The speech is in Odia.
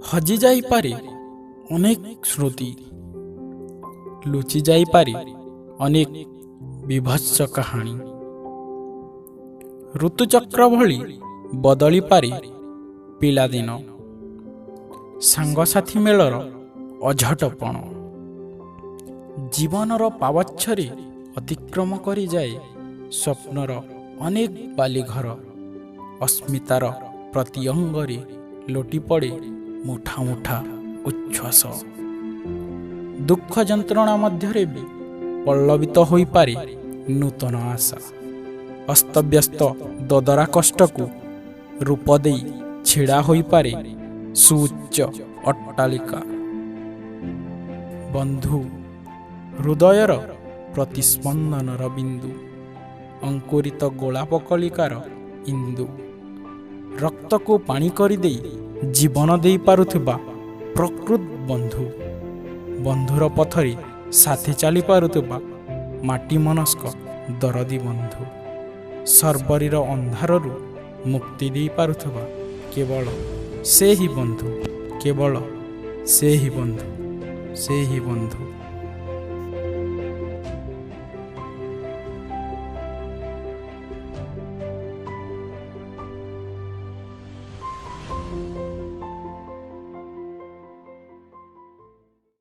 ହଜି ଯାଇପାରେ ଅନେକ ସ୍ମୃତି, ଲୁଚି ଯାଇପାରେ ଅନେକ ବିଭତ୍ସ କାହାଣୀ। ଋତୁଚକ୍ର ଭଳି ବଦଳିପାରେ ପିଲାଦିନ, ସାଙ୍ଗସାଥି ମେଳର ଅଝଟପଣ। ଜୀବନର ପାବଚ୍ଛରେ ଅତିକ୍ରମ କରିଯାଏ ସ୍ୱପ୍ନର ଅନେକ ବାଲିଘର। ଅସ୍ମିତାର ପ୍ରତି ଅଙ୍ଗରେ ଲୋଟି ପଡ଼େ ମୁଠା ମୁଠା ଉଚ୍ଛ୍ୱାସ। ଦୁଃଖ ଯନ୍ତ୍ରଣା ମଧ୍ୟରେ ବି ପଲ୍ଲବିତ ହୋଇପାରେ ନୂତନ ଆଶା। ଅସ୍ତବ୍ୟସ୍ତ ଦଦରା କଷ୍ଟକୁ ରୂପ ଦେଇ ଛିଡ଼ା ହୋଇପାରେ ସୁଉଚ୍ଚ ଅଟ୍ଟାଳିକା। ବନ୍ଧୁ ହୃଦୟର ପ୍ରତିସ୍ପନ୍ଦନର ବିନ୍ଦୁ, ଅଙ୍କୁରିତ ଗୋଲାପ କଳିକାର ଇନ୍ଦୁ। ରକ୍ତକୁ ପାଣି କରିଦେଇ ଜୀବନ ଦେଇପାରୁଥିବା ପ୍ରକୃତ ବନ୍ଧୁ। ବନ୍ଧୁର ପଥରେ ସାଥି ଚାଲିପାରୁଥିବା ମାଟି ମନସ୍କ ଦରଦୀ ବନ୍ଧୁ। ସର୍ବରୀର ଅନ୍ଧାରରୁ ମୁକ୍ତି ଦେଇପାରୁଥିବା କେବଳ ସେ ହିଁ ବନ୍ଧୁ, କେବଳ ସେ ହିଁ ବନ୍ଧୁ, ସେ ହିଁ ବନ୍ଧୁ।